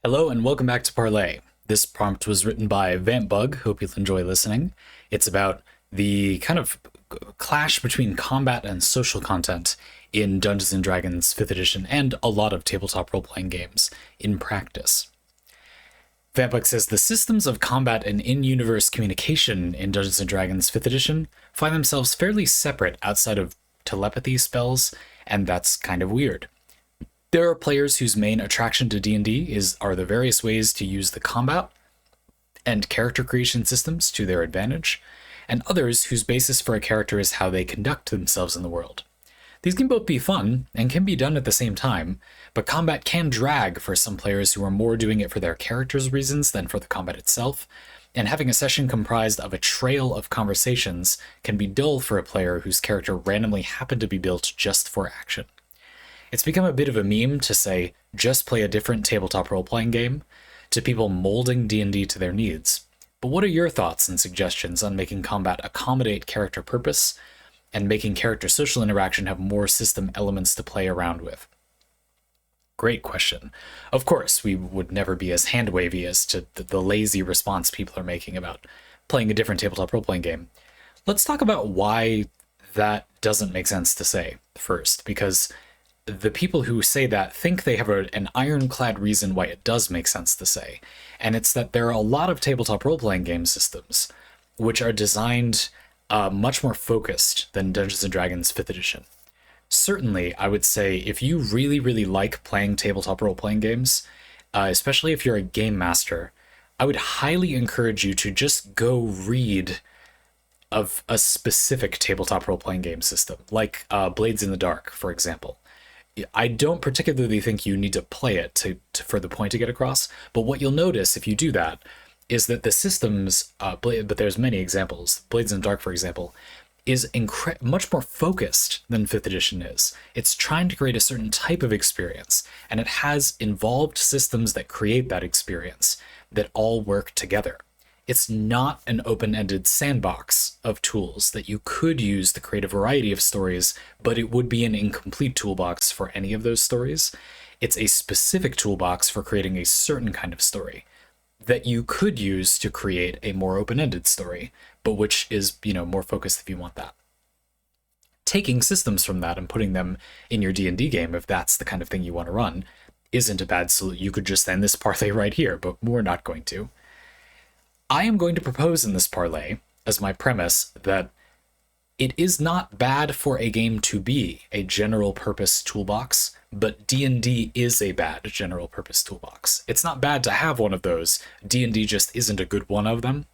Hello and welcome back to Parley. This prompt was written by vampbug. Hope you'll enjoy listening. It's about the kind of clash between combat and social content in Dungeons & Dragons 5th edition and a lot of tabletop role-playing games in practice. Vampbug says the systems of combat and in-universe communication in Dungeons & Dragons 5th edition find themselves fairly separate outside of telepathy spells, and that's kind of weird. There are players whose main attraction to D&D are the various ways to use the combat and character creation systems to their advantage, and others whose basis for a character is how they conduct themselves in the world. These can both be fun and can be done at the same time, but combat can drag for some players who are more doing it for their characters' reasons than for the combat itself, and having a session comprised of a trail of conversations can be dull for a player whose character randomly happened to be built just for action. It's become a bit of a meme to say, just play a different tabletop role-playing game, to people molding D&D to their needs. But what are your thoughts and suggestions on making combat accommodate character purpose, and making character social interaction have more system elements to play around with? Great question. Of course, we would never be as hand-wavy as to the lazy response people are making about playing a different tabletop role-playing game. Let's talk about why that doesn't make sense to say first, because the people who say that think they have an ironclad reason why it does make sense to say, and it's that there are a lot of tabletop role-playing game systems which are designed much more focused than Dungeons & Dragons 5th edition. Certainly, I would say if you really, really like playing tabletop role-playing games, especially if you're a game master, I would highly encourage you to just go read of a specific tabletop role-playing game system, like Blades in the Dark, for example. I don't particularly think you need to play it for the point to get across, but what you'll notice if you do that is that the systems, but there's many examples, Blades in the Dark, for example, is much more focused than 5th edition is. It's trying to create a certain type of experience, and it has involved systems that create that experience that all work together. It's not an open-ended sandbox of tools that you could use to create a variety of stories, but it would be an incomplete toolbox for any of those stories. It's a specific toolbox for creating a certain kind of story that you could use to create a more open-ended story, but which is, more focused if you want that. Taking systems from that and putting them in your D&D game, if that's the kind of thing you want to run, isn't a bad solution. You could just end this parlay right here, but we're not going to. I am going to propose in this parlay, as my premise, that it is not bad for a game to be a general-purpose toolbox, but D&D is a bad general-purpose toolbox. It's not bad to have one of those. D&D just isn't a good one of them.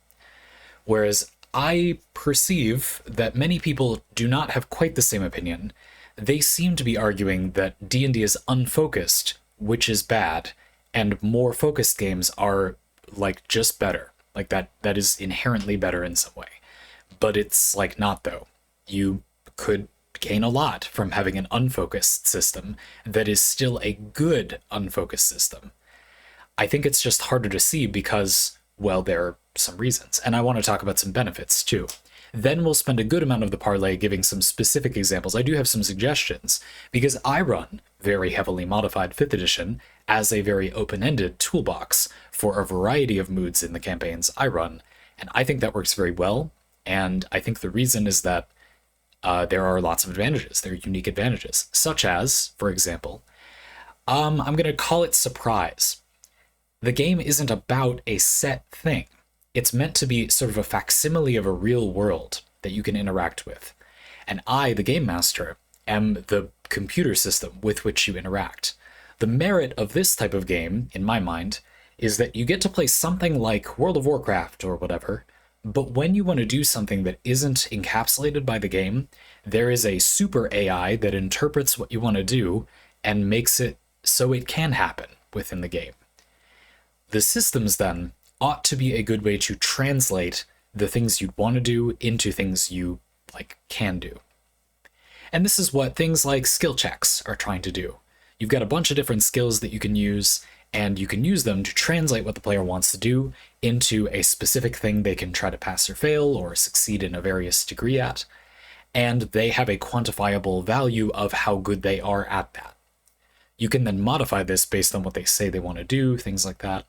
Whereas I perceive that many people do not have quite the same opinion. They seem to be arguing that D&D is unfocused, which is bad, and more focused games are, just better. That is inherently better in some way. But it's, not, though. You could gain a lot from having an unfocused system that is still a good unfocused system. I think it's just harder to see because, well, there are some reasons. And I want to talk about some benefits, too. Then we'll spend a good amount of the parlay giving some specific examples. I do have some suggestions, because I run very heavily modified 5th edition as a very open-ended toolbox for a variety of moods in the campaigns I run, and I think that works very well, and I think the reason is that there are lots of advantages. There are unique advantages, such as, for example, I'm going to call it surprise. The game isn't about a set thing. It's meant to be sort of a facsimile of a real world that you can interact with. And I, the game master, am the computer system with which you interact. The merit of this type of game, in my mind, is that you get to play something like World of Warcraft or whatever, but when you want to do something that isn't encapsulated by the game, there is a super AI that interprets what you want to do and makes it so it can happen within the game. The systems, then, ought to be a good way to translate the things you'd want to do into things you, can do. And this is what things like skill checks are trying to do. You've got a bunch of different skills that you can use, and you can use them to translate what the player wants to do into a specific thing they can try to pass or fail or succeed in a various degree at, and they have a quantifiable value of how good they are at that. You can then modify this based on what they say they want to do, things like that.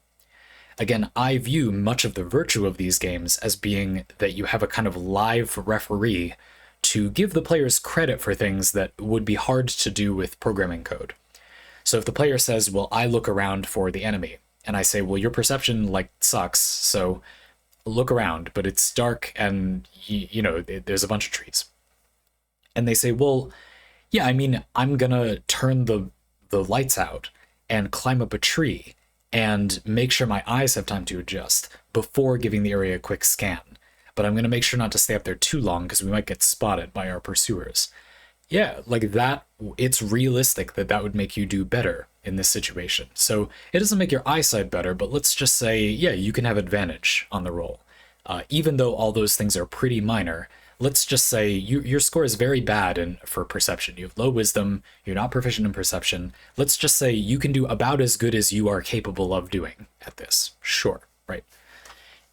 Again, I view much of the virtue of these games as being that you have a kind of live referee to give the players credit for things that would be hard to do with programming code. So if the player says, well, I look around for the enemy, and I say, well, your perception like sucks, so look around, but it's dark and there's a bunch of trees. And they say, well, yeah, I mean, I'm gonna turn the lights out and climb up a tree and make sure my eyes have time to adjust before giving the area a quick scan. But I'm gonna make sure not to stay up there too long because we might get spotted by our pursuers. Yeah, like that, it's realistic that that would make you do better in this situation. So it doesn't make your eyesight better, but let's just say, yeah, you can have advantage on the roll. Even though all those things are pretty minor, let's just say your score is very bad for perception. You have low wisdom, you're not proficient in perception. Let's just say you can do about as good as you are capable of doing at this. Sure, right?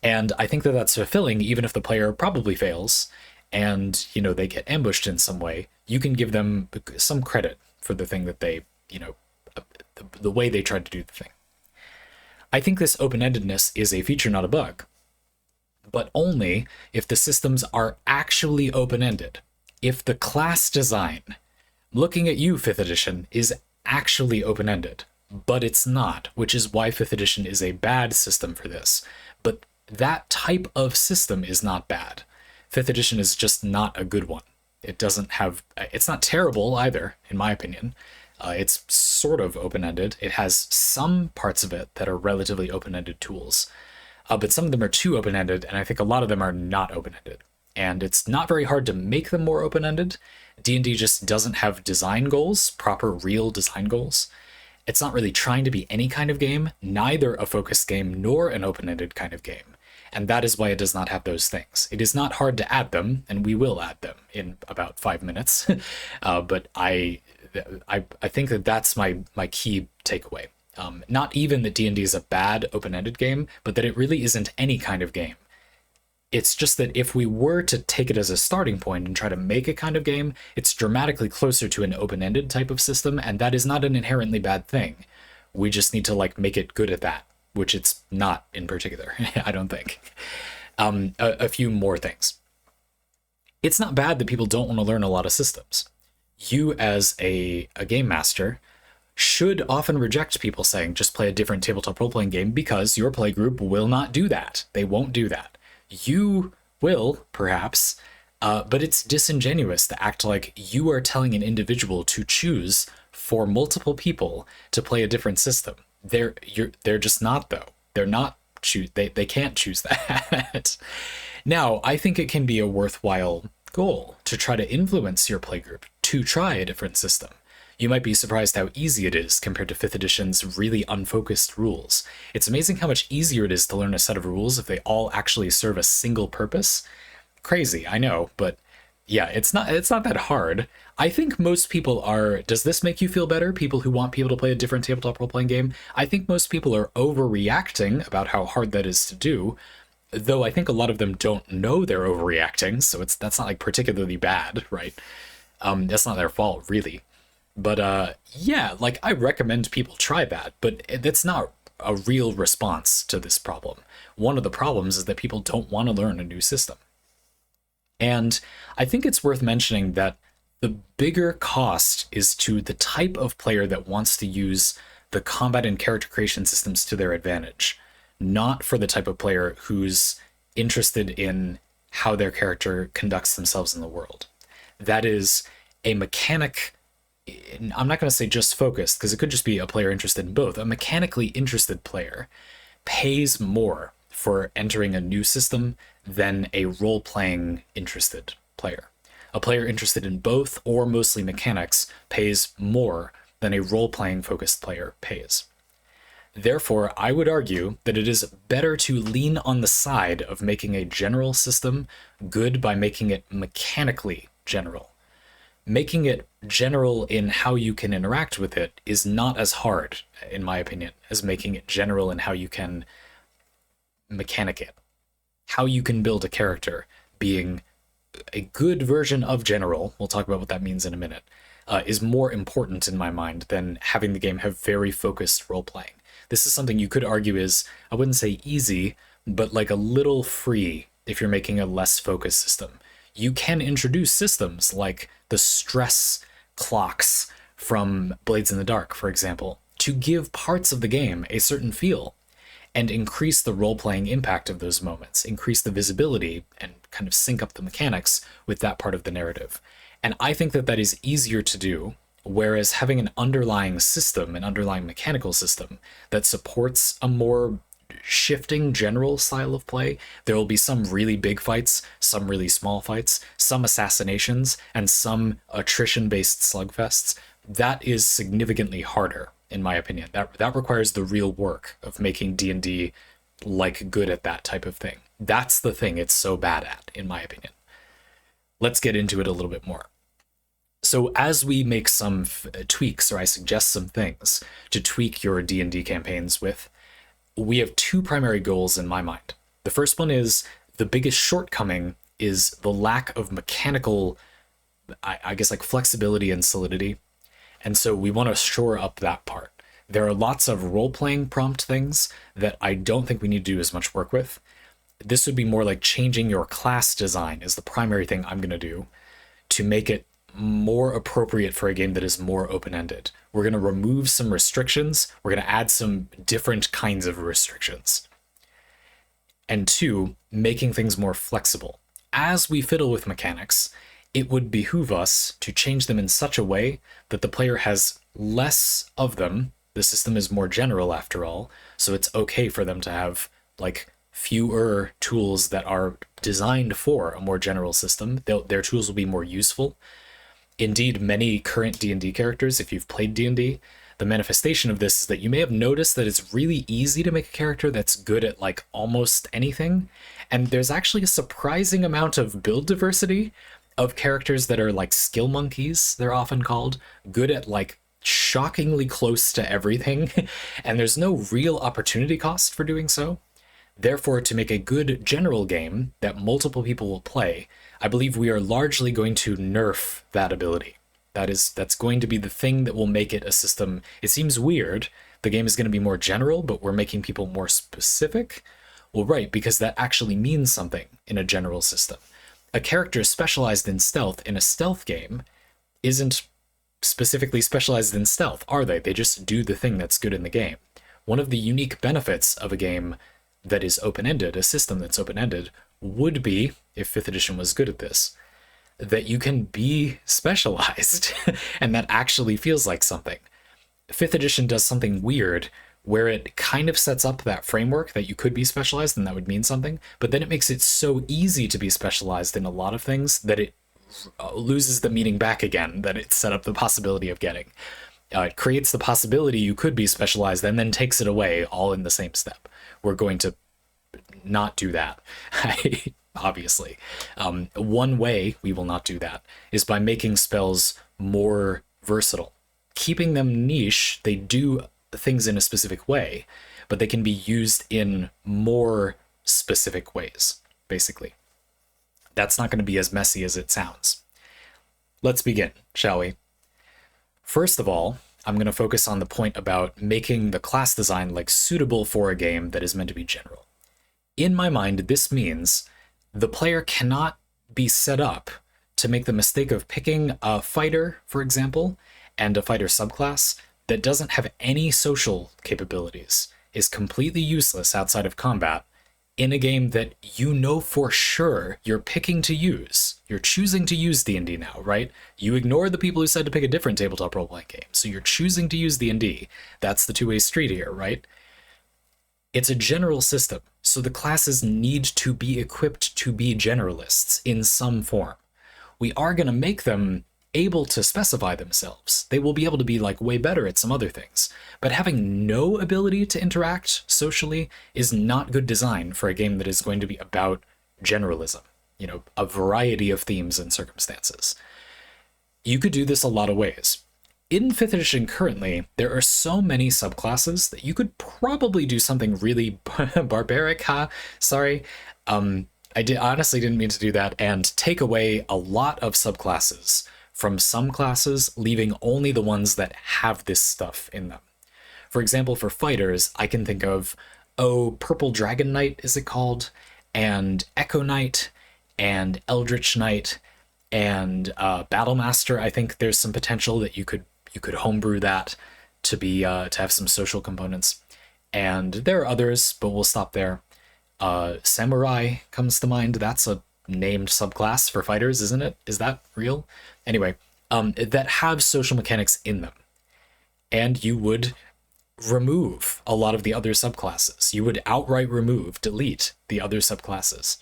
And I think that that's fulfilling even if the player probably fails and, they get ambushed in some way. You can give them some credit for the thing that they, the way they tried to do the thing. I think this open-endedness is a feature, not a bug, but only if the systems are actually open-ended. If the class design, looking at you, 5th edition, is actually open-ended, but it's not, which is why 5th edition is a bad system for this. But that type of system is not bad. 5th edition is just not a good one. It's not terrible either, in my opinion. It's sort of open-ended. It has some parts of it that are relatively open-ended tools, but some of them are too open-ended, and I think a lot of them are not open-ended. And it's not very hard to make them more open-ended. D&D just doesn't have design goals, proper real design goals. It's not really trying to be any kind of game, neither a focused game nor an open-ended kind of game. And that is why it does not have those things. It is not hard to add them, and we will add them in about 5 minutes. But I think that that's my key takeaway. Not even that D&D is a bad open-ended game, but that it really isn't any kind of game. It's just that if we were to take it as a starting point and try to make a kind of game, it's dramatically closer to an open-ended type of system, and that is not an inherently bad thing. We just need to make it good at that, which it's not in particular, I don't think. A few more things. It's not bad that people don't want to learn a lot of systems. You as a game master should often reject people saying just play a different tabletop role-playing game because your play group will not do that. They won't do that. You will, perhaps, but it's disingenuous to act like you are telling an individual to choose for multiple people to play a different system. They're just not, though. They're not they can't choose that. Now, I think it can be a worthwhile goal to try to influence your playgroup to try a different system. You might be surprised how easy it is compared to 5th edition's really unfocused rules. It's amazing how much easier it is to learn a set of rules if they all actually serve a single purpose. Crazy, I know, but yeah, it's not that hard. I think most people are... Does this make you feel better? People who want people to play a different tabletop role-playing game? I think most people are overreacting about how hard that is to do, though I think a lot of them don't know they're overreacting, so that's not particularly bad, right? That's not their fault, really. But yeah, I recommend people try that, but that's not a real response to this problem. One of the problems is that people don't want to learn a new system. And I think it's worth mentioning that the bigger cost is to the type of player that wants to use the combat and character creation systems to their advantage, not for the type of player who's interested in how their character conducts themselves in the world. That is a mechanic... I'm not going to say just focused, because it could just be a player interested in both. A mechanically interested player pays more for entering a new system than a role-playing interested player. A player interested in both, or mostly mechanics, pays more than a role-playing focused player pays. Therefore, I would argue that it is better to lean on the side of making a general system good by making it mechanically general. Making it general in how you can interact with it is not as hard, in my opinion, as making it general in how you can mechanic it. How you can build a character being a good version of general, we'll talk about what that means in a minute, is more important in my mind than having the game have very focused role playing. This is something you could argue is, I wouldn't say easy, but like a little free if you're making a less focused system. You can introduce systems like the stress clocks from Blades in the Dark, for example, to give parts of the game a certain feel and increase the role-playing impact of those moments, increase the visibility, and kind of sync up the mechanics with that part of the narrative. And I think that that is easier to do, whereas having an underlying system, an underlying mechanical system that supports a more shifting general style of play, there will be some really big fights, some really small fights, some assassinations, and some attrition-based slugfests. That is significantly harder, in my opinion. That requires the real work of making D&D like good at that type of thing. That's the thing it's so bad at, in my opinion. Let's get into it a little bit more. So as we make some tweaks, or I suggest some things to tweak your D&D campaigns with, we have two primary goals in my mind. The first one is the biggest shortcoming is the lack of mechanical, I guess, like flexibility and solidity. And so we want to shore up that part. There are lots of role-playing prompt things that I don't think we need to do as much work with. This would be more like changing your class design is the primary thing I'm going to do to make it more appropriate for a game that is more open-ended. We're going to remove some restrictions. We're going to add some different kinds of restrictions. And two, making things more flexible. As we fiddle with mechanics, it would behoove us to change them in such a way that the player has less of them. The system is more general after all, so it's okay for them to have like fewer tools that are designed for a more general system. Their tools will be more useful. Indeed, many current D&D characters, if you've played D&D, the manifestation of this is that you may have noticed that it's really easy to make a character that's good at like almost anything. And there's actually a surprising amount of build diversity of characters that are like skill monkeys, they're often called, good at like shockingly close to everything. And there's no real opportunity cost for doing so. Therefore, to make a good general game that multiple people will play, I believe we are largely going to nerf that ability. That's going to be the thing that will make it a system. It seems weird. The game is going to be more general, but we're making people more specific. Well, right, because that actually means something in a general system. A character specialized in stealth in a stealth game isn't specifically specialized in stealth, are they? They just do the thing that's good in the game. One of the unique benefits of a game that is open-ended, a system that's open-ended, would be, if 5th edition was good at this, that you can be specialized, and that actually feels like something. 5th edition does something weird, where it kind of sets up that framework that you could be specialized and that would mean something, but then it makes it so easy to be specialized in a lot of things that it loses the meaning back again that it set up the possibility of getting. It creates the possibility you could be specialized and then takes it away all in the same step. We're going to not do that, obviously. One way we will not do that is by making spells more versatile. Keeping them niche, they do things in a specific way, but they can be used in more specific ways, basically. That's not going to be as messy as it sounds. Let's begin, shall we? First of all, I'm going to focus on the point about making the class design like suitable for a game that is meant to be general. In my mind, this means the player cannot be set up to make the mistake of picking a fighter, for example, and a fighter subclass that doesn't have any social capabilities, is completely useless outside of combat, in a game that you know for sure you're picking to use. You're choosing to use D&D now, right? You ignore the people who said to pick a different tabletop role-playing game, so you're choosing to use D&D. That's the two-way street here, right? It's a general system, so the classes need to be equipped to be generalists in some form. We are going to make them able to specify themselves. They will be able to be like way better at some other things, but having no ability to interact socially is not good design for a game that is going to be about generalism, you know, a variety of themes and circumstances. You could do this a lot of ways. In 5th edition currently, there are so many subclasses that you could probably do something really barbaric, Sorry. Honestly didn't mean to do that, and take away a lot of subclasses from some classes, leaving only the ones that have this stuff in them. For example, for fighters, I can think of, Purple Dragon Knight, is it called? And Echo Knight, and Eldritch Knight, and Battlemaster. I think there's some potential that you could homebrew that to be to have some social components. And there are others, but we'll stop there. Samurai comes to mind. That's a named subclass for fighters, isn't it? Is that real? Anyway, that have social mechanics in them. And you would remove a lot of the other subclasses. You would outright delete the other subclasses.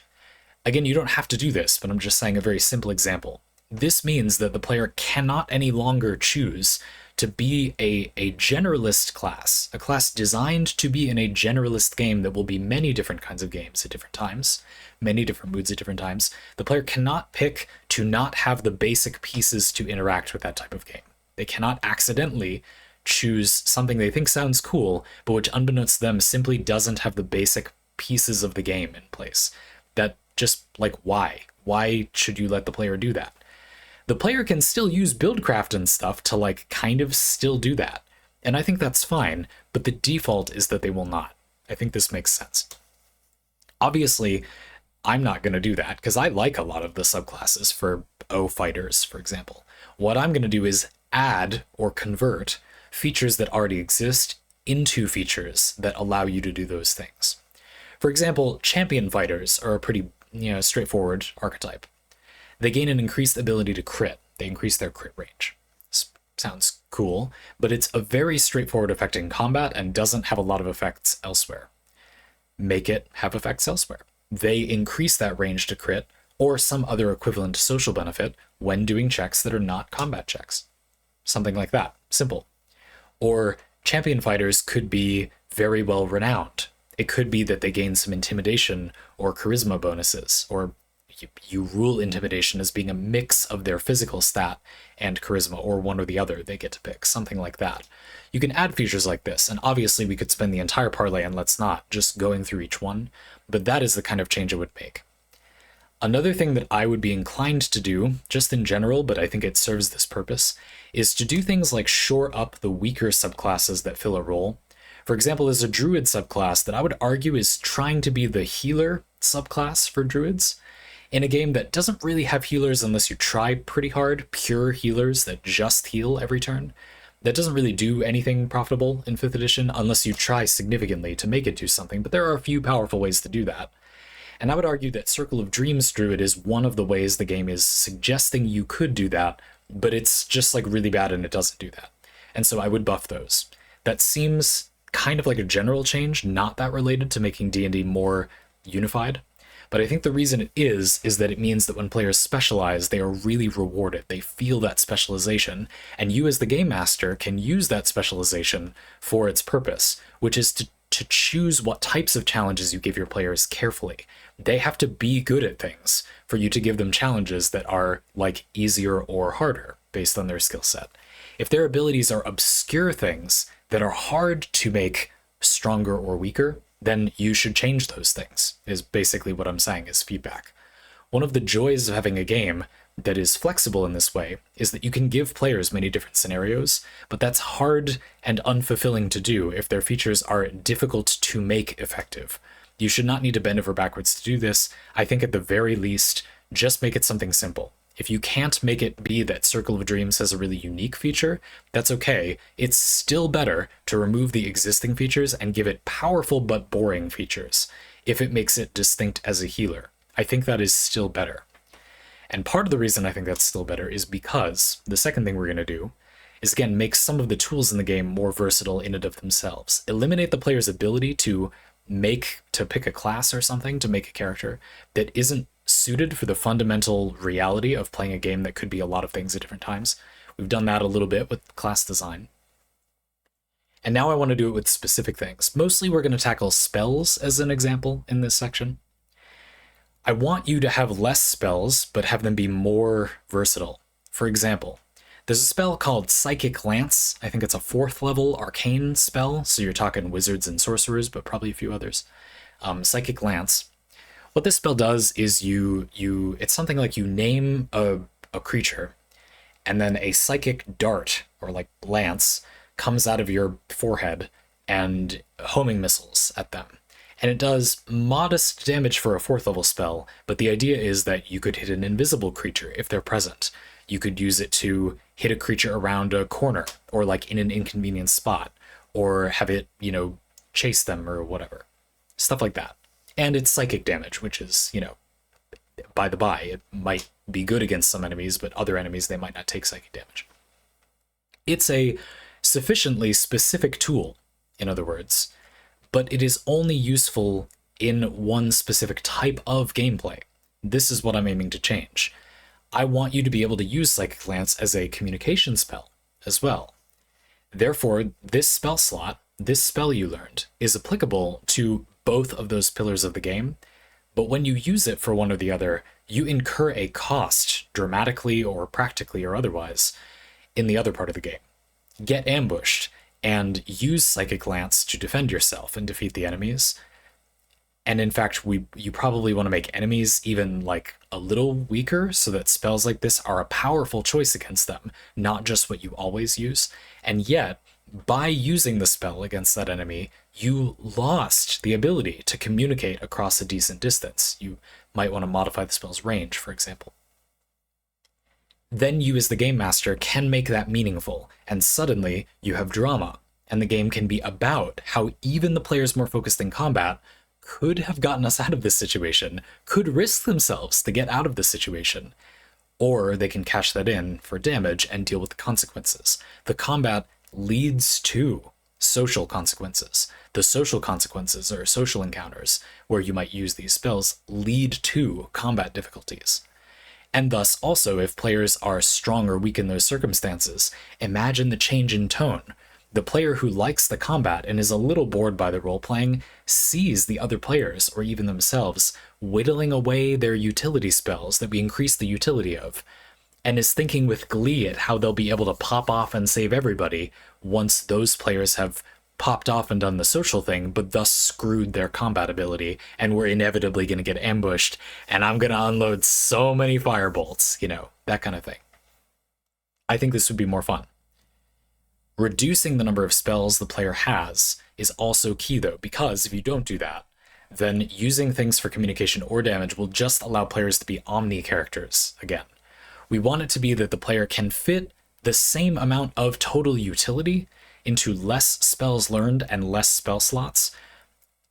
Again, you don't have to do this, but I'm just saying a very simple example. This means that the player cannot any longer choose to be a generalist class, a class designed to be in a generalist game that will be many different kinds of games at different times, many different moods at different times. The player cannot pick to not have the basic pieces to interact with that type of game. They cannot accidentally choose something they think sounds cool, but which unbeknownst to them simply doesn't have the basic pieces of the game in place. That just, like, why? Why should you let the player do that? The player can still use buildcraft and stuff to, like, kind of still do that. And I think that's fine, but the default is that they will not. I think this makes sense. Obviously, I'm not going to do that, because I like a lot of the subclasses for fighters, for example. What I'm going to do is add or convert features that already exist into features that allow you to do those things. For example, champion fighters are a pretty, straightforward archetype. They gain an increased ability to crit. They increase their crit range. Sounds cool, but it's a very straightforward effect in combat and doesn't have a lot of effects elsewhere. Make it have effects elsewhere. They increase that range to crit or some other equivalent social benefit when doing checks that are not combat checks. Something like that. Simple. Or champion fighters could be very well renowned. It could be that they gain some intimidation or charisma bonuses, or you rule intimidation as being a mix of their physical stat and charisma, or one or the other they get to pick, something like that. You can add features like this, and obviously we could spend the entire parlay, and let's not, just going through each one, but that is the kind of change it would make. Another thing that I would be inclined to do, just in general, but I think it serves this purpose, is to do things like shore up the weaker subclasses that fill a role. For example, there's a druid subclass that I would argue is trying to be the healer subclass for druids, in a game that doesn't really have healers unless you try pretty hard, pure healers that just heal every turn. That doesn't really do anything profitable in 5th edition unless you try significantly to make it do something, but there are a few powerful ways to do that. And I would argue that Circle of Dreams Druid is one of the ways the game is suggesting you could do that, but it's just like really bad and it doesn't do that. And so I would buff those. That seems kind of like a general change, not that related to making D&D more unified. But I think the reason it is that it means that when players specialize, they are really rewarded. They feel that specialization, and you as the game master can use that specialization for its purpose, which is to choose what types of challenges you give your players carefully. They have to be good at things for you to give them challenges that are like easier or harder based on their skill set. If their abilities are obscure things that are hard to make stronger or weaker, then you should change those things, is basically what I'm saying is feedback. One of the joys of having a game that is flexible in this way is that you can give players many different scenarios, but that's hard and unfulfilling to do if their features are difficult to make effective. You should not need to bend over backwards to do this. I think at the very least, just make it something simple. If you can't make it be that Circle of Dreams has a really unique feature, that's okay. It's still better to remove the existing features and give it powerful but boring features if it makes it distinct as a healer. I think that is still better. And part of the reason I think that's still better is because the second thing we're going to do is, again, make some of the tools in the game more versatile in and of themselves. Eliminate the player's ability to pick a class or something, to make a character that isn't suited for the fundamental reality of playing a game that could be a lot of things at different times. We've done that a little bit with class design. And now I want to do it with specific things. Mostly we're going to tackle spells as an example in this section. I want you to have less spells, but have them be more versatile. For example, there's a spell called Psychic Lance. I think it's a 4th level arcane spell, so you're talking wizards and sorcerers, but probably a few others. Psychic Lance. What this spell does is it's something like you name a creature, and then a psychic dart, or like lance, comes out of your forehead and homing missiles at them. And it does modest damage for a 4th level spell, but the idea is that you could hit an invisible creature if they're present. You could use it to hit a creature around a corner, or like in an inconvenient spot, or have it, chase them or whatever. Stuff like that. And it's psychic damage, which is, by the by, it might be good against some enemies, but other enemies, they might not take psychic damage. It's a sufficiently specific tool, in other words, but it is only useful in one specific type of gameplay. This is what I'm aiming to change. I want you to be able to use Psychic Lance as a communication spell as well. Therefore, this spell slot, this spell you learned, is applicable to both of those pillars of the game, but when you use it for one or the other, you incur a cost, dramatically or practically or otherwise, in the other part of the game. Get ambushed, and use Psychic Lance to defend yourself and defeat the enemies. And in fact, you probably want to make enemies even like a little weaker, so that spells like this are a powerful choice against them, not just what you always use. And yet, by using the spell against that enemy, you lost the ability to communicate across a decent distance. You might want to modify the spell's range, for example. Then you as the game master can make that meaningful, and suddenly you have drama, and the game can be about how even the players more focused in combat could have gotten us out of this situation, could risk themselves to get out of this situation, or they can cash that in for damage and deal with the consequences. The combat leads to social consequences. The social consequences, or social encounters, where you might use these spells, lead to combat difficulties. And thus, also, if players are strong or weak in those circumstances, imagine the change in tone. The player who likes the combat and is a little bored by the role-playing sees the other players, or even themselves, whittling away their utility spells that we increase the utility of, and is thinking with glee at how they'll be able to pop off and save everybody once those players have popped off and done the social thing, but thus screwed their combat ability, and we're inevitably going to get ambushed, and I'm going to unload so many firebolts, that kind of thing. I think this would be more fun. Reducing the number of spells the player has is also key, though, because if you don't do that, then using things for communication or damage will just allow players to be omni characters again. We want it to be that the player can fit the same amount of total utility into less spells learned and less spell slots,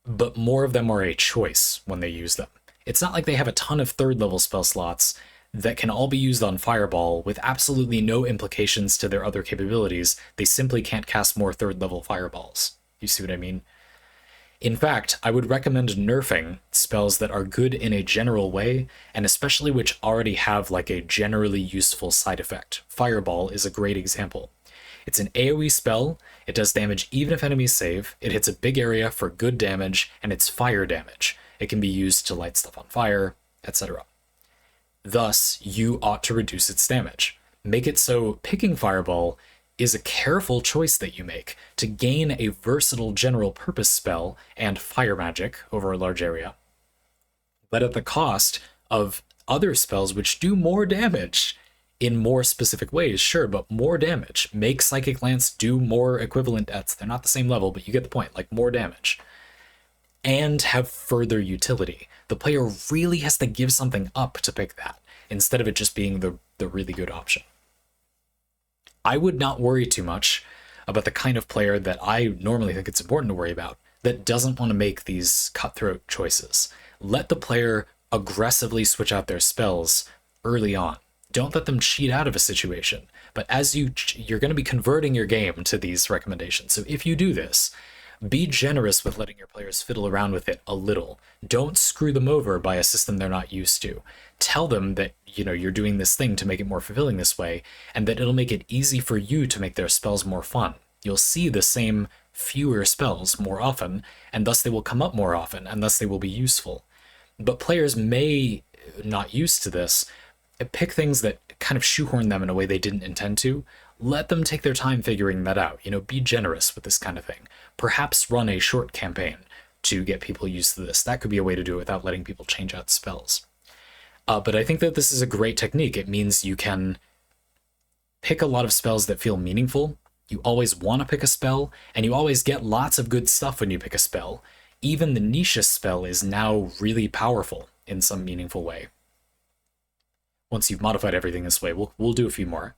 but more of them are a choice when they use them. It's not like they have a ton of 3rd level spell slots that can all be used on Fireball with absolutely no implications to their other capabilities. They simply can't cast more 3rd level Fireballs. You see what I mean? In fact, I would recommend nerfing spells that are good in a general way, and especially which already have like a generally useful side effect. Fireball is a great example. It's an AoE spell, it does damage even if enemies save, it hits a big area for good damage, and it's fire damage. It can be used to light stuff on fire, etc. Thus, you ought to reduce its damage. Make it so picking Fireball is a careful choice that you make to gain a versatile general purpose spell and fire magic over a large area, but at the cost of other spells which do more damage in more specific ways, sure, but more damage. Make Psychic Lance do more equivalent deaths. They're not the same level, but you get the point, like more damage. And have further utility. The player really has to give something up to pick that, instead of it just being the really good option. I would not worry too much about the kind of player that I normally think it's important to worry about, that doesn't want to make these cutthroat choices. Let the player aggressively switch out their spells early on. Don't let them cheat out of a situation. But as you're going to be converting your game to these recommendations. So if you do this, be generous with letting your players fiddle around with it a little. Don't screw them over by a system they're not used to. Tell them that, you're doing this thing to make it more fulfilling this way, and that it'll make it easy for you to make their spells more fun. You'll see the same fewer spells more often, and thus they will come up more often, and thus they will be useful. But players may, not used to this, pick things that kind of shoehorn them in a way they didn't intend to. Let them take their time figuring that out. Be generous with this kind of thing. Perhaps run a short campaign to get people used to this. That could be a way to do it without letting people change out spells. But I think that this is a great technique. It means you can pick a lot of spells that feel meaningful. You always want to pick a spell, and you always get lots of good stuff when you pick a spell. Even the nichest spell is now really powerful in some meaningful way. Once you've modified everything this way, we'll do a few more.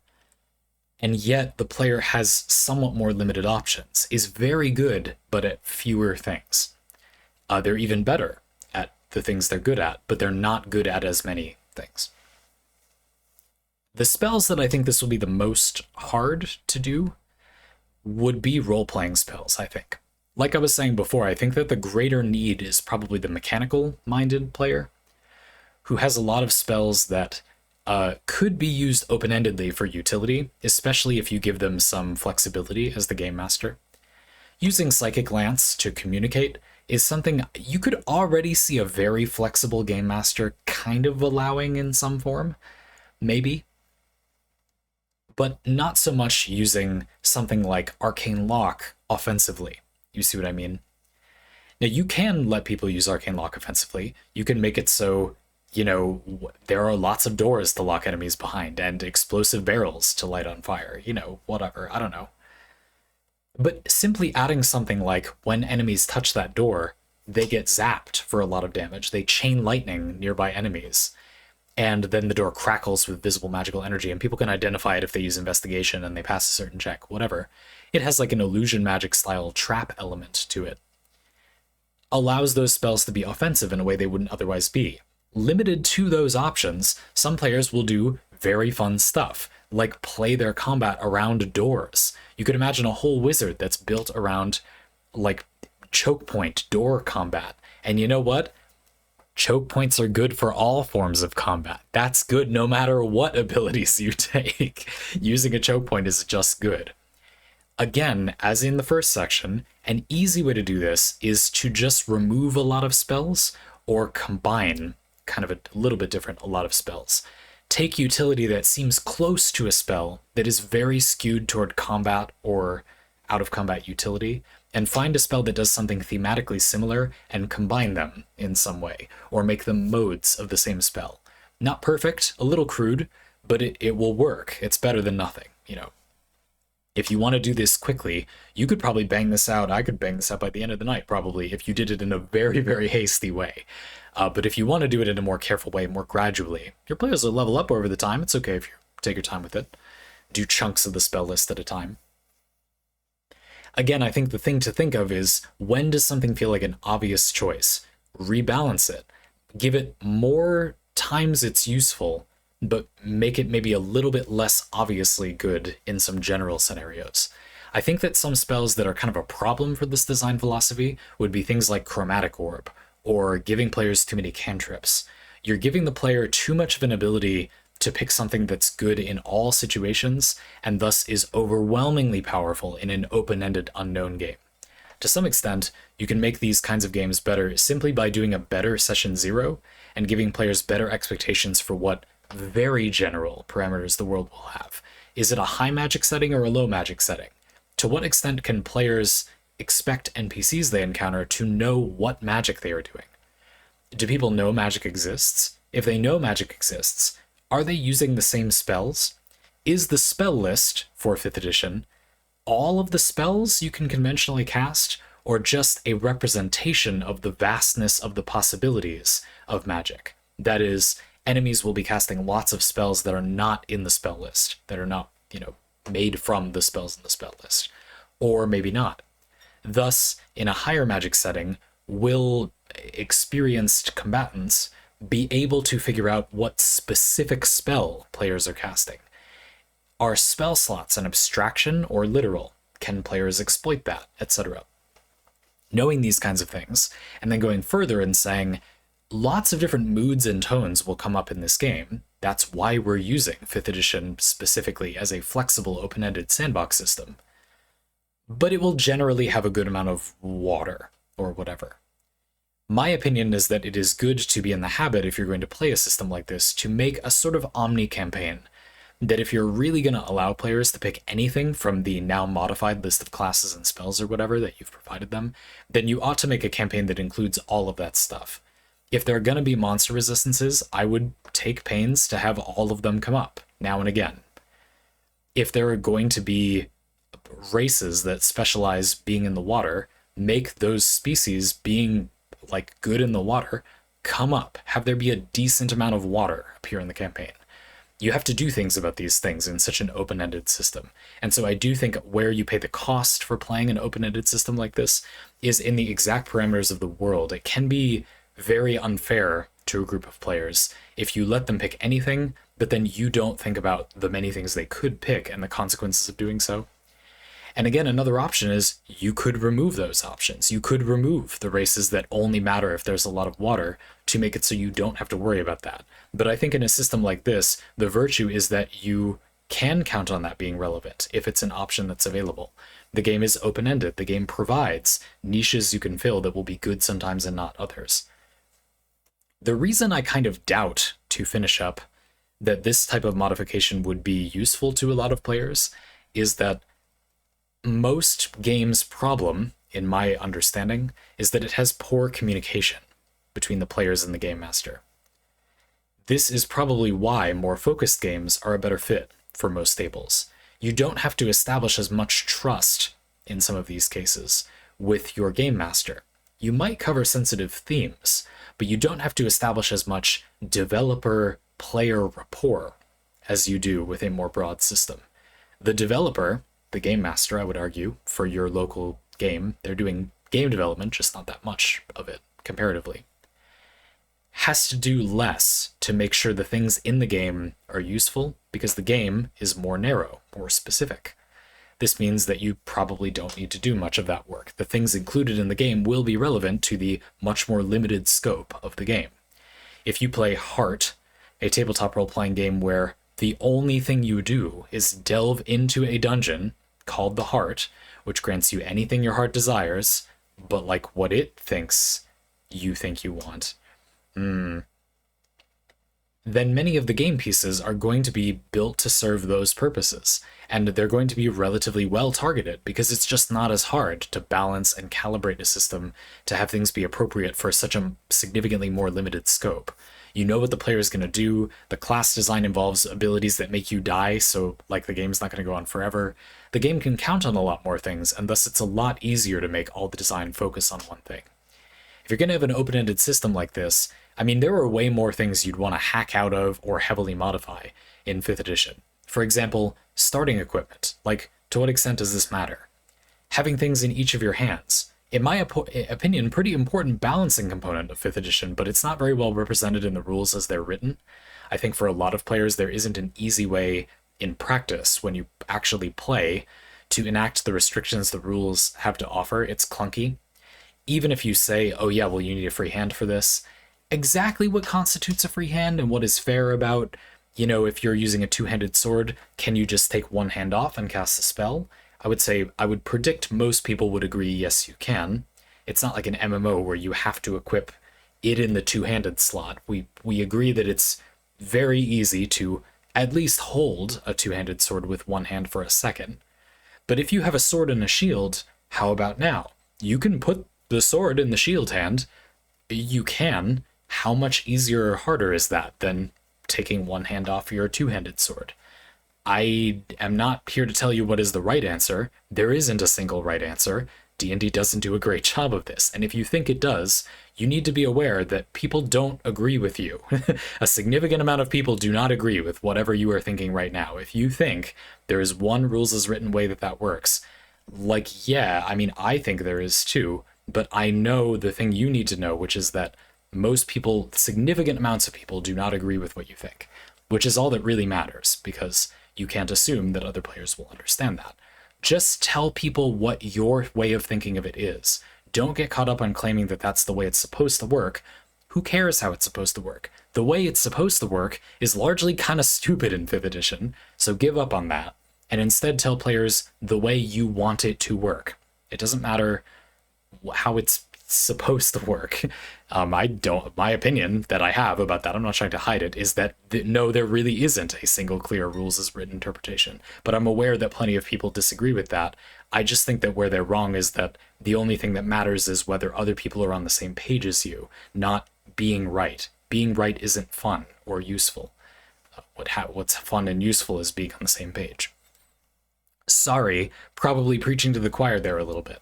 And yet the player has somewhat more limited options, is very good, but at fewer things. They're even better at the things they're good at, but they're not good at as many things. The spells that I think this will be the most hard to do would be role-playing spells, I think. Like I was saying before, I think that the greater need is probably the mechanical-minded player, who has a lot of spells that could be used open-endedly for utility, especially if you give them some flexibility as the game master. Using Psychic Lance to communicate is something you could already see a very flexible game master kind of allowing in some form, maybe. But not so much using something like Arcane Lock offensively. You see what I mean? Now, you can let people use Arcane Lock offensively. You can make it so, you know, there are lots of doors to lock enemies behind and explosive barrels to light on fire. You know, whatever. I don't know. But simply adding something like, when enemies touch that door, they get zapped for a lot of damage. They chain lightning nearby enemies. And then the door crackles with visible magical energy, and people can identify it if they use investigation and they pass a certain check, whatever. It has like an illusion magic style trap element to it. Allows those spells to be offensive in a way they wouldn't otherwise be. Limited to those options, some players will do very fun stuff, like play their combat around doors. You could imagine a whole wizard that's built around like choke point door combat. And you know what? Choke points are good for all forms of combat. That's good no matter what abilities you take. Using a choke point is just good. Again, as in the first section, an easy way to do this is to just remove a lot of spells or combine kind of a little bit different a lot of spells. Take utility that seems close to a spell that is very skewed toward combat or out of combat utility, and find a spell that does something thematically similar and combine them in some way, or make them modes of the same spell. Not perfect, a little crude, but it will work. It's better than nothing, you know. If you want to do this quickly, you could probably bang this out. I could bang this out by the end of the night, probably, if you did it in a very, very hasty way. But if you want to do it in a more careful way, more gradually, your players will level up over the time. It's okay if you take your time with it. Do chunks of the spell list at a time. Again, I think the thing to think of is, when does something feel like an obvious choice? Rebalance it. Give it more times it's useful, but make it maybe a little bit less obviously good in some general scenarios. I think that some spells that are kind of a problem for this design philosophy would be things like Chromatic Orb, or giving players too many cantrips. You're giving the player too much of an ability to pick something that's good in all situations, and thus is overwhelmingly powerful in an open-ended unknown game. To some extent, you can make these kinds of games better simply by doing a better Session 0 and giving players better expectations for what very general parameters the world will have. Is it a high magic setting or a low magic setting? To what extent can players expect NPCs they encounter to know what magic they are doing? Do people know magic exists? If they know magic exists, are they using the same spells? Is the spell list for 5th edition all of the spells you can conventionally cast, or just a representation of the vastness of the possibilities of magic? That is, enemies will be casting lots of spells that are not in the spell list, that are not, you know, made from the spells in the spell list, or maybe not. Thus, in a higher magic setting, will experienced combatants be able to figure out what specific spell players are casting? Are spell slots an abstraction or literal? Can players exploit that, etc.? Knowing these kinds of things, and then going further and saying, lots of different moods and tones will come up in this game. That's why we're using 5th edition specifically as a flexible, open-ended sandbox system. But it will generally have a good amount of water, or whatever. My opinion is that it is good to be in the habit, if you're going to play a system like this, to make a sort of omni-campaign. That if you're really going to allow players to pick anything from the now modified list of classes and spells or whatever that you've provided them, then you ought to make a campaign that includes all of that stuff. If there are going to be monster resistances, I would take pains to have all of them come up, now and again. if there are going to be races that specialize being in the water, make those species being like good in the water come up. Have there be a decent amount of water appear in the campaign. You have to do things about these things in such an open-ended system. And so I do think where you pay the cost for playing an open-ended system like this is in the exact parameters of the world. It can be very unfair to a group of players if you let them pick anything, but then you don't think about the many things they could pick and the consequences of doing so. And again, another option is you could remove those options. You could remove the races that only matter if there's a lot of water to make it so you don't have to worry about that. But I think in a system like this, the virtue is that you can count on that being relevant if it's an option that's available. The game is open-ended. The game provides niches you can fill that will be good sometimes and not others. The reason I kind of doubt, to finish up, that this type of modification would be useful to a lot of players is that most games' problem, in my understanding, is that it has poor communication between the players and the game master. This is probably why more focused games are a better fit for most tables. You don't have to establish as much trust in some of these cases with your game master. You might cover sensitive themes, but you don't have to establish as much developer-player rapport as you do with a more broad system. The developer, the game master, I would argue, for your local game, they're doing game development, just not that much of it comparatively, has to do less to make sure the things in the game are useful because the game is more narrow, more specific. This means that you probably don't need to do much of that work. The things included in the game will be relevant to the much more limited scope of the game. If you play Heart, a tabletop role-playing game where the only thing you do is delve into a dungeon called the Heart, which grants you anything your heart desires, but like what it thinks you think you want, then many of the game pieces are going to be built to serve those purposes, and they're going to be relatively well targeted because it's just not as hard to balance and calibrate a system to have things be appropriate for such a significantly more limited scope. You know what the player is going to do. The class design involves abilities that make you die, so like the game's not going to go on forever. The game can count on a lot more things, and thus it's a lot easier to make all the design focus on one thing. If you're going to have an open-ended system like this, I mean, there are way more things you'd want to hack out of or heavily modify in 5th edition. For example, starting equipment. Like, to what extent does this matter? Having things in each of your hands. In my opinion, pretty important balancing component of 5th edition, but it's not very well represented in the rules as they're written. I think for a lot of players, there isn't an easy way in practice when you actually play to enact the restrictions the rules have to offer. It's clunky. Even if you say, oh yeah, well, you need a free hand for this, exactly what constitutes a free hand and what is fair about, you know, if you're using a two-handed sword, can you just take one hand off and cast a spell? I would say, I would predict most people would agree, yes, you can. It's not like an MMO where you have to equip it in the two-handed slot. We agree that it's very easy to at least hold a two-handed sword with one hand for a second. But if you have a sword and a shield, how about now? You can put the sword in the shield hand. You can. How much easier or harder is that than taking one hand off your two-handed sword? I am not here to tell you what is the right answer. There isn't a single right answer. D&D doesn't do a great job of this, and if you think it does, you need to be aware that people don't agree with you. A significant amount of people do not agree with whatever you are thinking right now. If you think there is one rules as written way that works, like, yeah, I mean, I think there is too, but I know the thing you need to know, which is that most people, significant amounts of people, do not agree with what you think, which is all that really matters, because you can't assume that other players will understand that. Just tell people what your way of thinking of it is. Don't get caught up on claiming that that's the way it's supposed to work. Who cares how it's supposed to work? The way it's supposed to work is largely kind of stupid in 5th edition, so give up on that, and instead tell players the way you want it to work. It doesn't matter how it's supposed to work. My opinion that I have about that, I'm not trying to hide it, is that no, there really isn't a single clear rules as written interpretation. But I'm aware that plenty of people disagree with that. I just think that where they're wrong is that the only thing that matters is whether other people are on the same page as you, not being right. Being right isn't fun or useful. What's fun and useful is being on the same page. Sorry, probably preaching to the choir there a little bit.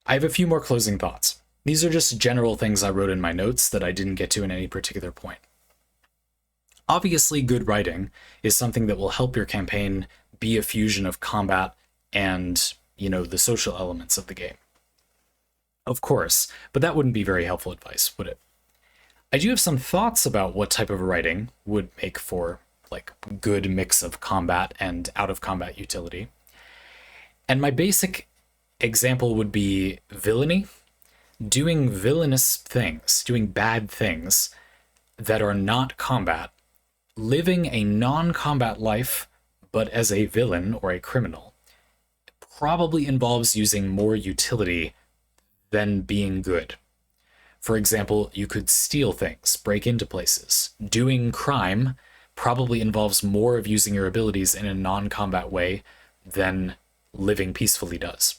I have a few more closing thoughts. These are just general things I wrote in my notes that I didn't get to in any particular point. Obviously, good writing is something that will help your campaign be a fusion of combat and, the social elements of the game. Of course, but that wouldn't be very helpful advice, would it? I do have some thoughts about what type of writing would make for, like, good mix of combat and out of combat utility. And my basic example would be villainy. Doing villainous things, doing bad things that are not combat, living a non-combat life, but as a villain or a criminal, probably involves using more utility than being good. For example, you could steal things, break into places. Doing crime probably involves more of using your abilities in a non-combat way than living peacefully does.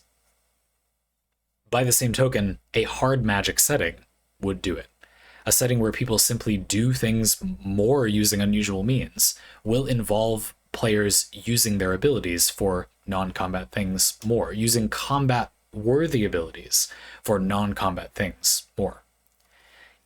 By the same token, a hard magic setting would do it. A setting where people simply do things more using unusual means will involve players using their abilities for non-combat things more, using combat-worthy abilities for non-combat things more.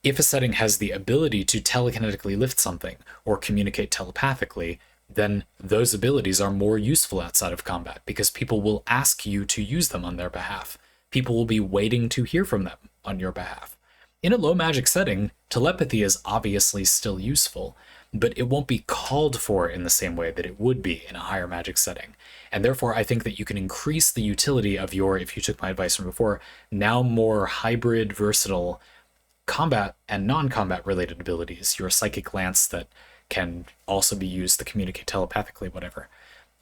If a setting has the ability to telekinetically lift something or communicate telepathically, then those abilities are more useful outside of combat because people will ask you to use them on their behalf. People will be waiting to hear from them on your behalf. In a low magic setting, telepathy is obviously still useful, but it won't be called for in the same way that it would be in a higher magic setting. And therefore, I think that you can increase the utility of your, if you took my advice from before, now more hybrid, versatile combat and non-combat related abilities, your psychic lance that can also be used to communicate telepathically, whatever.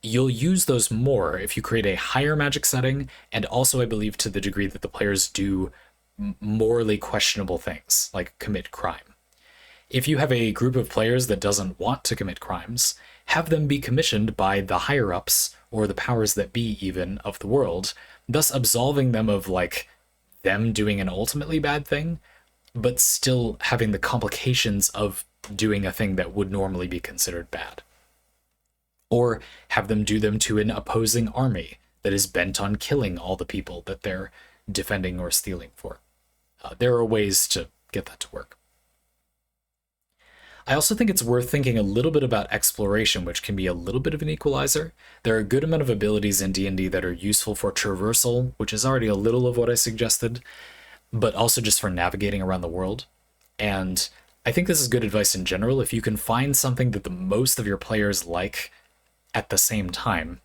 You'll use those more if you create a higher magic setting, and also I believe to the degree that the players do morally questionable things, like commit crime. If you have a group of players that doesn't want to commit crimes, have them be commissioned by the higher-ups, or the powers that be even, of the world, thus absolving them of, like, them doing an ultimately bad thing, but still having the complications of doing a thing that would normally be considered bad. Or have them do them to an opposing army that is bent on killing all the people that they're defending or stealing for. There are ways to get that to work. I also think it's worth thinking a little bit about exploration, which can be a little bit of an equalizer. There are a good amount of abilities in D&D that are useful for traversal, which is already a little of what I suggested, but also just for navigating around the world. And I think this is good advice in general. If you can find something that the most of your players like at the same time,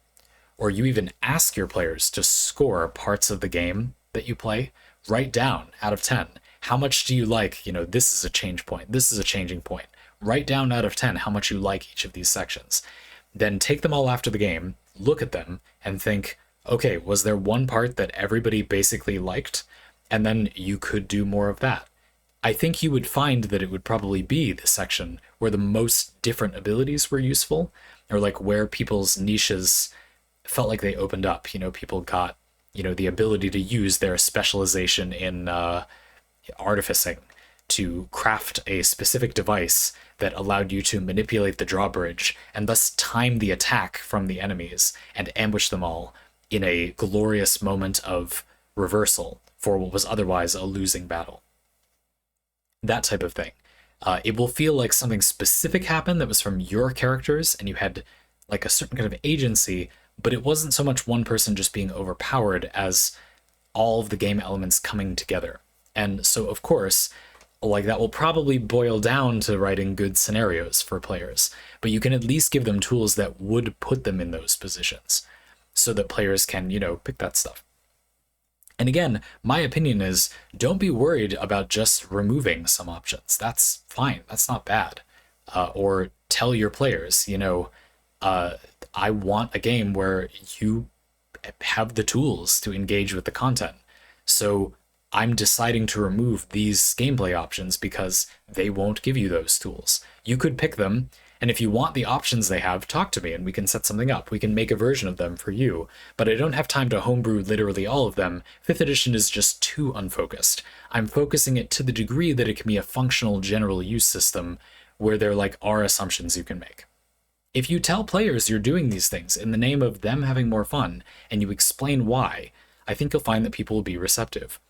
or you even ask your players to score parts of the game that you play, write down out of 10. How much do you like, this is a change point, this is a changing point. Write down out of 10 how much you like each of these sections. Then take them all after the game, look at them, and think, okay, was there one part that everybody basically liked? And then you could do more of that. I think you would find that it would probably be the section where the most different abilities were useful, or like where people's niches felt like they opened up. People got, the ability to use their specialization in artificing to craft a specific device that allowed you to manipulate the drawbridge and thus time the attack from the enemies and ambush them all in a glorious moment of reversal for what was otherwise a losing battle. That type of thing. It will feel like something specific happened that was from your characters and you had like a certain kind of agency, but it wasn't so much one person just being overpowered as all of the game elements coming together. And so, of course, like that will probably boil down to writing good scenarios for players, but you can at least give them tools that would put them in those positions so that players can, pick that stuff. And again, my opinion is don't be worried about just removing some options. That's fine. That's not bad. Or tell your players, I want a game where you have the tools to engage with the content. So I'm deciding to remove these gameplay options because they won't give you those tools. You could pick them, and if you want the options they have, talk to me and we can set something up. We can make a version of them for you, but I don't have time to homebrew literally all of them. 5th edition is just too unfocused. I'm focusing it to the degree that it can be a functional general use system where there are assumptions you can make. If you tell players you're doing these things in the name of them having more fun and you explain why, I think you'll find that people will be receptive.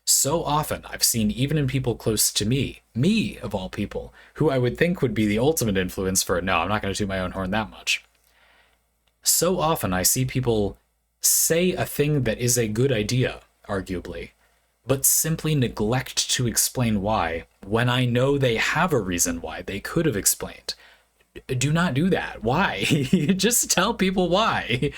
So often I've seen, even in people close to me of all people, who I would think would be the ultimate influence for, no, I'm not going to toot my own horn that much. So often I see people say a thing that is a good idea, arguably, but simply neglect to explain why when I know they have a reason why they could have explained. Do not do that. Why? Just tell people why.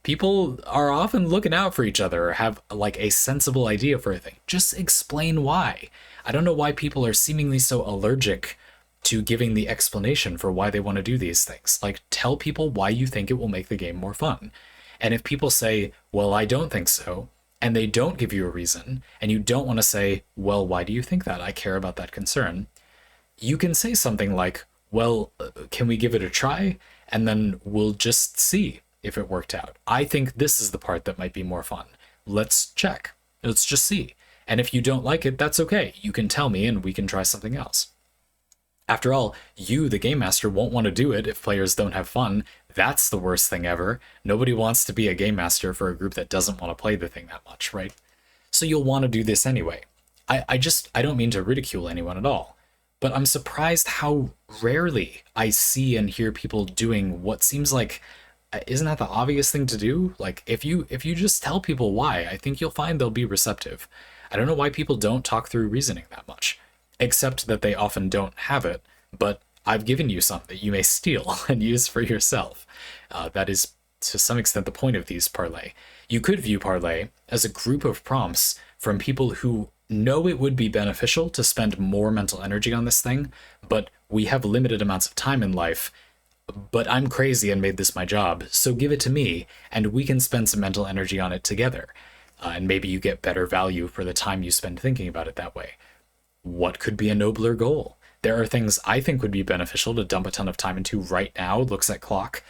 People are often looking out for each other or have like a sensible idea for a thing. Just explain why. I don't know why people are seemingly so allergic to giving the explanation for why they want to do these things. Like, tell people why you think it will make the game more fun. And if people say, well, I don't think so, and they don't give you a reason, and you don't want to say, well, why do you think that? I care about that concern. You can say something like, well, can we give it a try? And then we'll just see if it worked out. I think this is the part that might be more fun. Let's check. Let's just see. And if you don't like it, that's okay. You can tell me and we can try something else. After all, you, the game master, won't want to do it if players don't have fun. That's the worst thing ever. Nobody wants to be a game master for a group that doesn't want to play the thing that much, right? So you'll want to do this anyway. I don't mean to ridicule anyone at all, but I'm surprised how rarely I see and hear people doing what seems like, isn't that the obvious thing to do? Like, if you just tell people why, I think you'll find they'll be receptive. I don't know why people don't talk through reasoning that much, except that they often don't have it, but I've given you some that you may steal and use for yourself. That is, to some extent, the point of these Parley. You could view Parley as a group of prompts from people who know it would be beneficial to spend more mental energy on this thing, but we have limited amounts of time in life, but I'm crazy and made this my job, so give it to me, and we can spend some mental energy on it together. And maybe you get better value for the time you spend thinking about it that way. What could be a nobler goal? There are things I think would be beneficial to dump a ton of time into right now, looks at clock,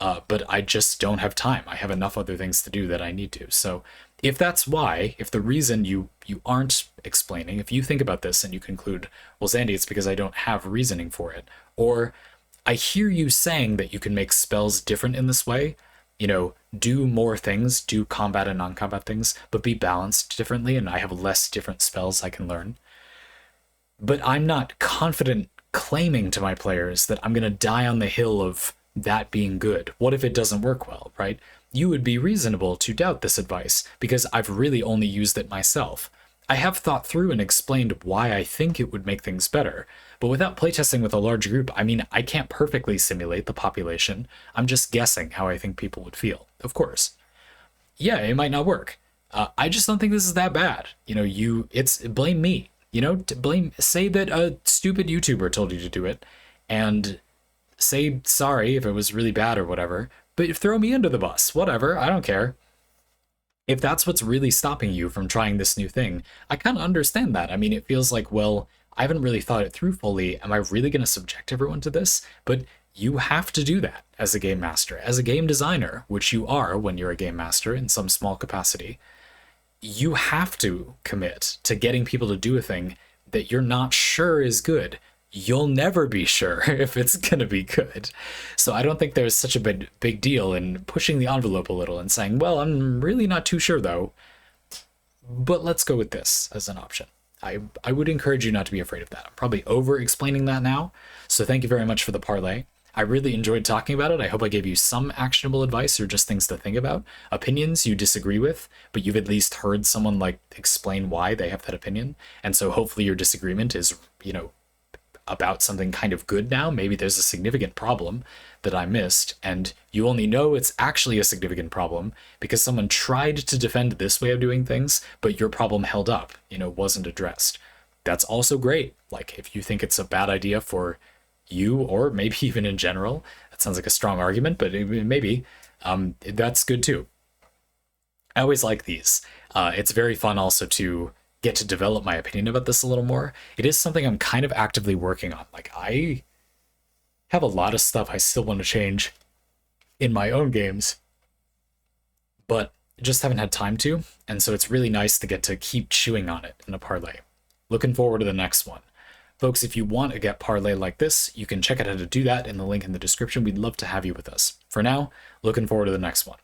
but I just don't have time. I have enough other things to do that I need to. So if that's why, if the reason you aren't explaining, if you think about this and you conclude, well, Zandy, it's because I don't have reasoning for it, or I hear you saying that you can make spells different in this way, do more things, do combat and non-combat things, but be balanced differently, and I have less different spells I can learn. But I'm not confident claiming to my players that I'm going to die on the hill of that being good. What if it doesn't work well, right? You would be reasonable to doubt this advice because I've really only used it myself. I have thought through and explained why I think it would make things better, but without playtesting with a large group, I can't perfectly simulate the population. I'm just guessing how I think people would feel, of course. Yeah, it might not work. I just don't think this is that bad. It's blame me. Say that a stupid YouTuber told you to do it, and say sorry if it was really bad or whatever, but throw me under the bus, whatever, I don't care. If that's what's really stopping you from trying this new thing, I kind of understand that. It feels like, well, I haven't really thought it through fully. Am I really going to subject everyone to this? But you have to do that as a game master. As a game designer, which you are when you're a game master in some small capacity, you have to commit to getting people to do a thing that you're not sure is good. You'll never be sure if it's going to be good. So I don't think there's such a big deal in pushing the envelope a little and saying, well, I'm really not too sure though, but let's go with this as an option. I would encourage you not to be afraid of that. I'm probably over explaining that now. So thank you very much for the Parley. I really enjoyed talking about it. I hope I gave you some actionable advice or just things to think about. Opinions you disagree with, but you've at least heard someone explain why they have that opinion. And so hopefully your disagreement is, about something kind of good now. Maybe there's a significant problem that I missed, and you only know it's actually a significant problem because someone tried to defend this way of doing things, but your problem held up, wasn't addressed. That's also great. If you think it's a bad idea for you, or maybe even in general, that sounds like a strong argument, but maybe, that's good too. I always like these. It's very fun also to get to develop my opinion about this a little more. It is something I'm kind of actively working on. I have a lot of stuff I still want to change in my own games, but just haven't had time to, and so it's really nice to get to keep chewing on it in a Parley. Looking forward to the next one. Folks, if you want to get Parley like this, you can check out how to do that in the link in the description. We'd love to have you with us. For now, looking forward to the next one.